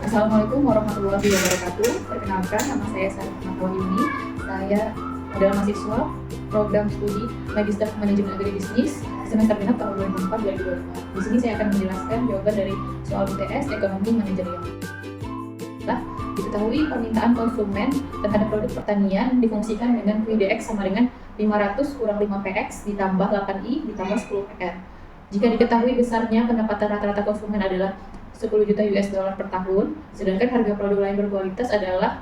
Assalamualaikum warahmatullahi wabarakatuh. Perkenalkan, nama saya Sarah Wahyuni. Saya adalah mahasiswa program studi Magister Manajemen Agri Bisnis semester genap tahun 2004-2025. Di sini saya akan menjelaskan jawaban dari soal UTS Ekonomi Manajerial. Diketahui permintaan konsumen terhadap produk pertanian difungsikan dengan QIDX sama dengan 500 kurang 5PX ditambah 8I ditambah 10PR. Jika diketahui besarnya pendapatan rata-rata konsumen adalah 10 juta US dollar per tahun, sedangkan harga produk lain berkualitas adalah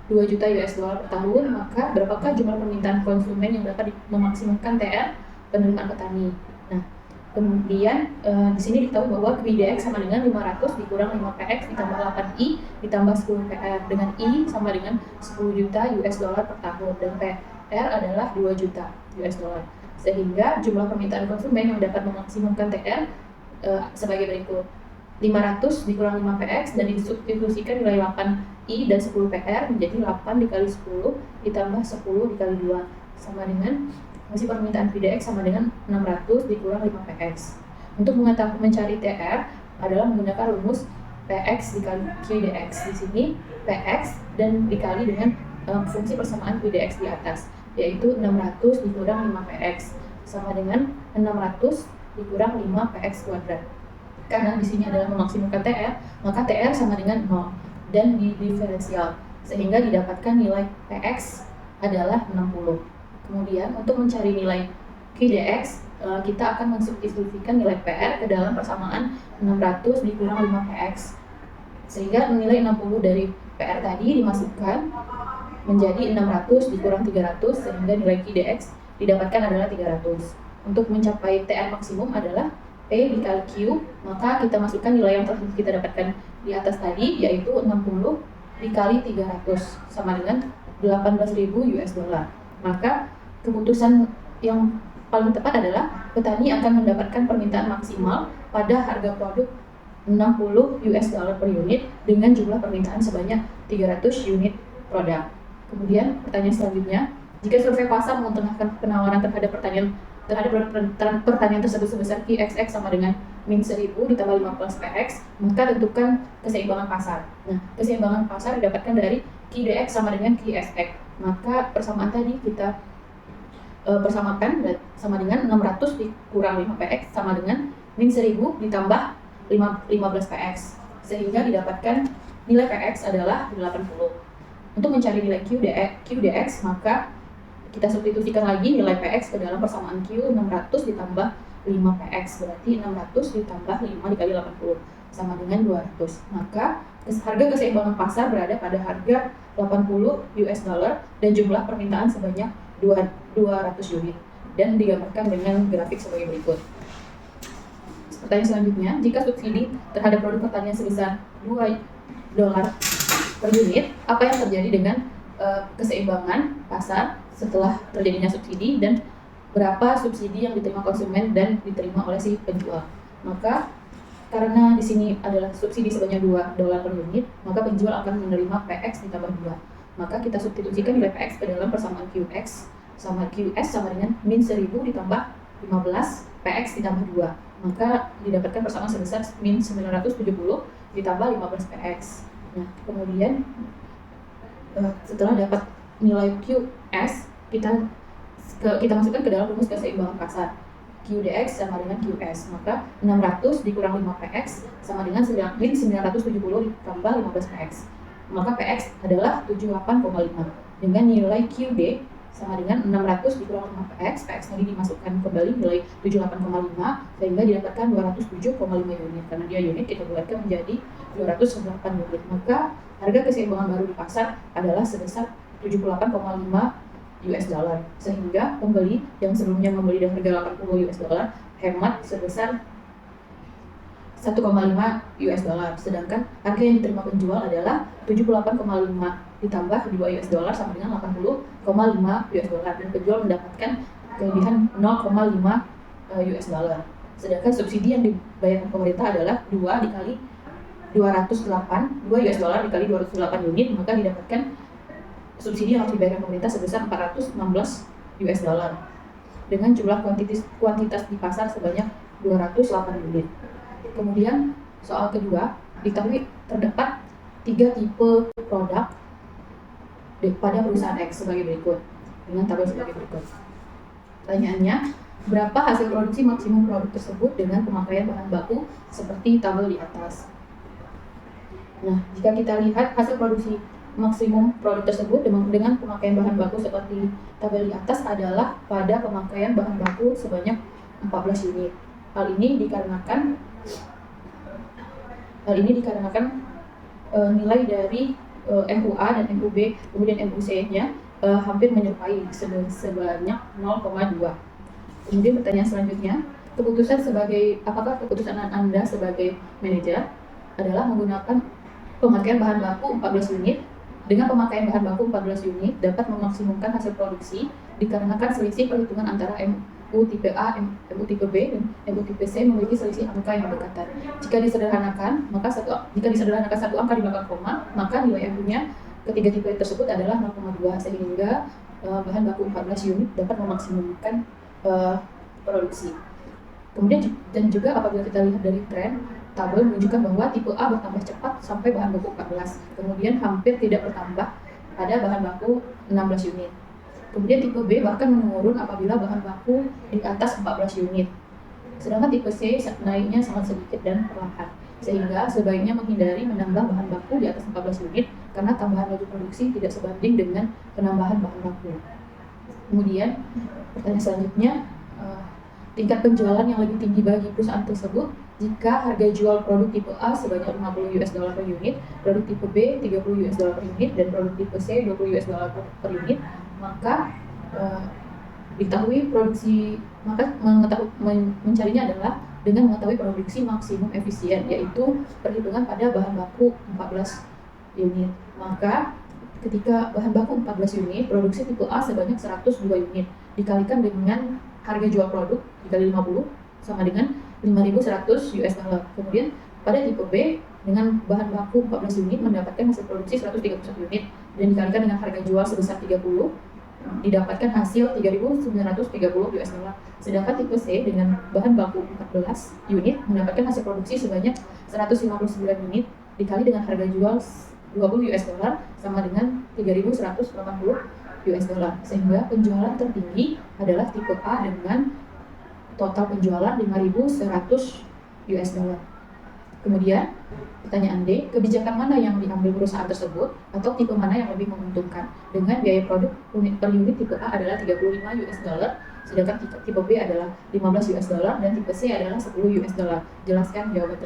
2 juta US dollar per tahun, maka berapakah jumlah permintaan konsumen yang dapat memaksimalkan TR penerimaan petani? Nah, kemudian di sini diketahui bahwa QIDX sama dengan 500 dikurang 5PX ditambah 8I ditambah 10PR, dengan I sama dengan 10 juta US dollar per tahun dan PR adalah 2 juta US dollar. Sehingga jumlah permintaan konsumen yang dapat memaksimalkan TR sebagai berikut. 500 dikurang 5PX dan disubstitusikan nilai 8I dan 10PR menjadi 8 dikali 10 ditambah 10 dikali 2 sama dengan masih permintaan QIDX sama dengan 600 dikurang 5PX. Untuk mencari TR adalah menggunakan rumus PX dikali QIDX. Di sini PX dan dikali dengan fungsi persamaan QIDX di atas, yaitu 600 dikurang 5PX sama dengan 600 dikurang 5PX kuadrat. Karena di sini adalah memaksimalkan TR, maka TR sama dengan 0 dan di diferensial, sehingga didapatkan nilai PX adalah 60. Kemudian untuk mencari nilai QIDX, kita akan mensubstitusikan nilai PR ke dalam persamaan 600 dikurang 5PX, sehingga nilai 60 dari PR tadi dimasukkan menjadi 600 dikurang 300, sehingga nilai QIDX didapatkan adalah 300. Untuk mencapai TR maksimum adalah P dikali Q, maka kita masukkan nilai yang telah kita dapatkan di atas tadi, yaitu 60 dikali 300 sama dengan 18.000 US dollar. Maka keputusan yang paling tepat adalah petani akan mendapatkan permintaan maksimal pada harga produk 60 US dollar per unit dengan jumlah permintaan sebanyak 300 unit produk. Kemudian pertanyaan selanjutnya, jika survei pasar mengetengahkan penawaran terhadap pertanian tersebut sebesar QXX sama dengan min 1000 ditambah 15 PX, maka tentukan keseimbangan pasar. Nah, keseimbangan pasar didapatkan dari QDX sama dengan QSX. Maka persamaan tadi kita persamakan sama dengan 600 dikurang 5PX sama dengan min 1000 ditambah 15 PX, sehingga didapatkan nilai PX adalah 80. Untuk mencari nilai QDX, maka kita substitusikan lagi nilai PX ke dalam persamaan Q, 600 ditambah 5PX, berarti 600 ditambah 5 dikali 80 sama dengan 200. Maka harga keseimbangan pasar berada pada harga 80 US dollar dan jumlah permintaan sebanyak 200 unit, dan digambarkan dengan grafik sebagai berikut. Pertanyaan selanjutnya, jika subsidi terhadap produk pertanian sebesar 2 dolar per unit, apa yang terjadi dengan keseimbangan pasar setelah terjadinya subsidi, dan berapa subsidi yang diterima konsumen dan diterima oleh si penjual? Maka karena di sini adalah subsidi sebanyak 2 dolar per unit, maka penjual akan menerima PX ditambah 2. Maka kita substitusikan nilai PX ke dalam persamaan QX sama QS sama dengan min 1000 ditambah 15 PX ditambah 2. Maka didapatkan persamaan sebesar min 970 ditambah 15 PX. Nah, kemudian setelah dapat nilai QS, kita masukkan ke dalam rumus keseimbangan pasar. QDX sama dengan QS, maka 600 dikurang 5PX sama dengan min 970 ditambah 15PX. Maka PX adalah 78,5 dengan nilai QD sama dengan 600 dikurang 5PX, PX tadi dimasukkan kembali nilai 78,5 sehingga didapatkan 207,5 unit. Karena dia unit, kita buatkan menjadi 208 unit. Maka harga keseimbangan baru di pasar adalah sebesar 78,5 US dollar, sehingga pembeli yang sebelumnya membeli dengan harga 80 US dollar hemat sebesar 1,5 US dollar, sedangkan harga yang diterima penjual adalah 78,5 ditambah 2 US dollar sama dengan 80,5 US dollar, dan penjual mendapatkan kelebihan 0,5 US dollar. Sedangkan subsidi yang dibayarkan pemerintah adalah 2 dikali 208, 2 US dollar dikali 208 unit, maka didapatkan subsidi yang harus dibayarkan pemerintah sebesar 416 US dollar dengan jumlah kuantitas di pasar sebanyak 208 unit. Kemudian soal kedua, diketahui terdapat 3 tipe produk pada perusahaan X sebagai berikut, dengan tabel sebagai berikut. Pertanyaannya, berapa hasil produksi maksimum produk tersebut dengan pemakaian bahan baku seperti tabel di atas? Nah, jika kita lihat hasil produksi maksimum produk tersebut dengan pemakaian bahan baku seperti tabel di atas adalah pada pemakaian bahan baku sebanyak 14 unit. Hal ini dikarenakan nilai dari MUA dan MUB kemudian MUC-nya hampir menyerupai sebanyak 0,2. Kemudian pertanyaan selanjutnya, apakah keputusan Anda sebagai manajer adalah menggunakan pemakaian bahan baku 14 unit. Dengan pemakaian bahan baku 14 unit dapat memaksimumkan hasil produksi dikarenakan selisih perhitungan antara MU tipe A, MU tipe B, dan MU tipe C memiliki selisih angka yang berdekatan. Jika disederhanakan satu angka di belakang koma, maka nilai MU-nya ketiga tipe tersebut adalah 0,2 sehingga bahan baku 14 unit dapat memaksimumkan produksi. Kemudian dan juga apabila kita lihat dari tren, tabel menunjukkan bahwa tipe A bertambah cepat sampai bahan baku 14, kemudian hampir tidak bertambah pada bahan baku 16 unit. Kemudian tipe B bahkan menurun apabila bahan baku di atas 14 unit. Sedangkan tipe C naiknya sangat sedikit dan perlahan, sehingga sebaiknya menghindari menambah bahan baku di atas 14 unit karena tambahan laju produksi tidak sebanding dengan penambahan bahan baku. Kemudian pertanyaan selanjutnya, tingkat penjualan yang lebih tinggi bagi perusahaan tersebut jika harga jual produk tipe A sebanyak $50 per unit, produk tipe B $30 per unit, dan produk tipe C $20 per unit, maka mencarinya adalah dengan mengetahui produksi maksimum efisien, yaitu perhitungan pada bahan baku 14 unit. Maka ketika bahan baku 14 unit, produksi tipe A sebanyak 102 unit dikalikan dengan harga jual produk dikali 50 sama dengan $5.100. Kemudian pada tipe B dengan bahan baku 14 unit mendapatkan hasil produksi 131 unit dan dikalikan dengan harga jual sebesar 30 didapatkan hasil $3.930. Sedangkan tipe C dengan bahan baku 14 unit mendapatkan hasil produksi sebanyak 159 unit dikali dengan harga jual $20 sama dengan $3.180, sehingga penjualan tertinggi adalah tipe A dengan total penjualan $5.100. Kemudian pertanyaan D, kebijakan mana yang diambil perusahaan tersebut atau tipe mana yang lebih menguntungkan dengan biaya produk per unit tipe A adalah $35, sedangkan tipe B adalah $15 dan tipe C adalah $10. Jelaskan jawaban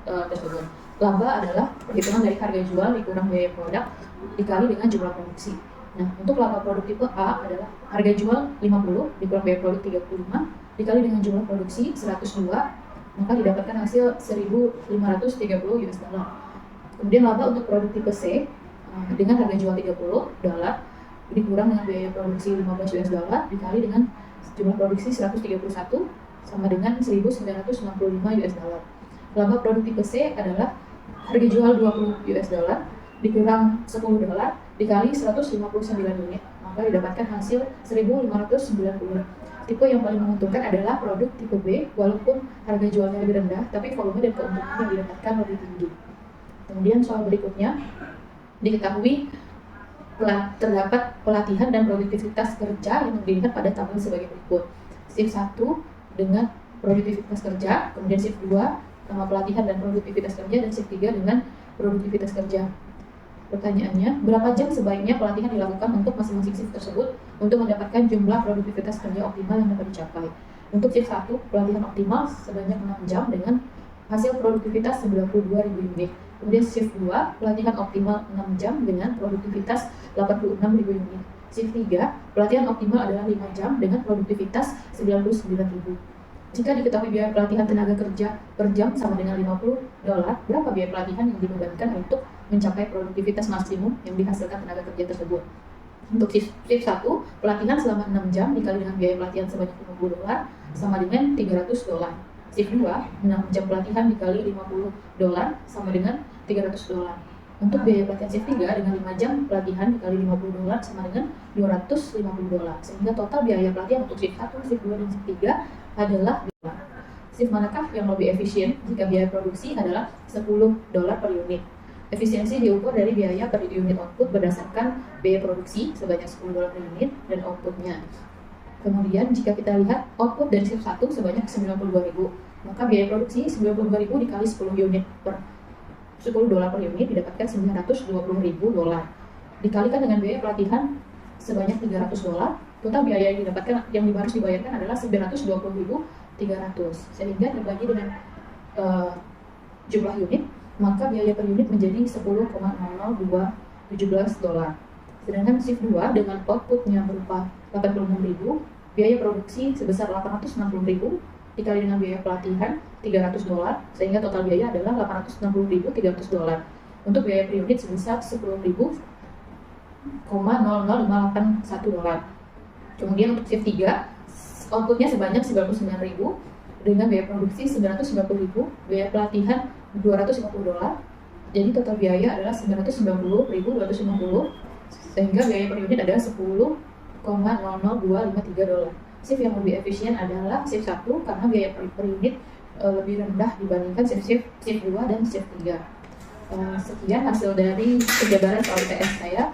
tersebut. Laba adalah perhitungan dari harga jual dikurang biaya produk dikali dengan jumlah produksi. Nah, untuk laba produk tipe A adalah harga jual 50 dikurang biaya produk 35 dikali dengan jumlah produksi 102, maka didapatkan hasil $1.530. Kemudian laba untuk produk tipe C dengan harga jual $30 dikurang dengan biaya produksi $15 dikali dengan jumlah produksi 131 sama dengan $1.965. Laba produk tipe C adalah harga jual $20 dikurang $10 dikali 159 unit, maka didapatkan hasil 1.590. Tipe yang paling menguntungkan adalah produk tipe B, walaupun harga jualnya lebih rendah, tapi volume dan keuntungan yang didapatkan lebih tinggi. Kemudian soal berikutnya, diketahui terdapat pelatihan dan produktivitas kerja yang dilihat pada tabel sebagai berikut. Shift 1 dengan produktivitas kerja, kemudian shift 2 sama pelatihan dan produktivitas kerja, dan shift 3 dengan produktivitas kerja. Pertanyaannya, berapa jam sebaiknya pelatihan dilakukan untuk masing-masing shift tersebut untuk mendapatkan jumlah produktivitas kerja optimal yang dapat dicapai? Untuk shift 1, pelatihan optimal sebanyak 6 jam dengan hasil produktivitas 92.000 unit. Kemudian shift 2, pelatihan optimal 6 jam dengan produktivitas 86.000 unit. Shift 3, pelatihan optimal adalah 5 jam dengan produktivitas 99.000. Jika diketahui biaya pelatihan tenaga kerja per jam sama dengan $50, berapa biaya pelatihan yang dibebankan untuk mencapai produktivitas maksimum yang dihasilkan tenaga kerja tersebut? Untuk shift 1, pelatihan selama 6 jam dikali dengan biaya pelatihan sebanyak $50 sama dengan $300. Shift 2, 6 jam pelatihan dikali $50 sama dengan $300. Untuk biaya pelatihan shift 3 dengan 5 jam pelatihan dikali $50 sama dengan $250. Sehingga total biaya pelatihan untuk shift 1, shift 2, dan shift 3 adalah shift manakah yang lebih efisien jika biaya produksi adalah $10 per unit? Efisiensi diukur dari biaya per unit output berdasarkan biaya produksi sebanyak $10 per unit dan outputnya. Kemudian jika kita lihat output dari shift 1 sebanyak 92.000, maka biaya produksi 92.000 dikali 10 unit per $10 per unit didapatkan $920.000. Dikalikan dengan biaya pelatihan sebanyak $300, total biaya yang didapatkan yang harus dibayarkan adalah $920.300. Sehingga terbagi dengan jumlah unit, maka biaya per unit menjadi $10,00217. Sedangkan shift 2 dengan outputnya berupa 86.000, biaya produksi sebesar 860.000 dikali dengan biaya pelatihan $300, sehingga total biaya adalah $860.300. Untuk biaya per unit sebesar $10.00581. Kemudian untuk shift 3, outputnya sebanyak 99.000 dengan biaya produksi 990.000, biaya pelatihan $250. Jadi total biaya adalah 990.250, sehingga biaya per unit adalah $10,00253. Shift yang lebih efisien adalah shift 1 karena biaya per unit lebih rendah dibandingkan shift 2 dan shift 3. Sekian hasil dari penjabaran soal IPS saya.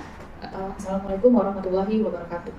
Assalamualaikum warahmatullahi wabarakatuh.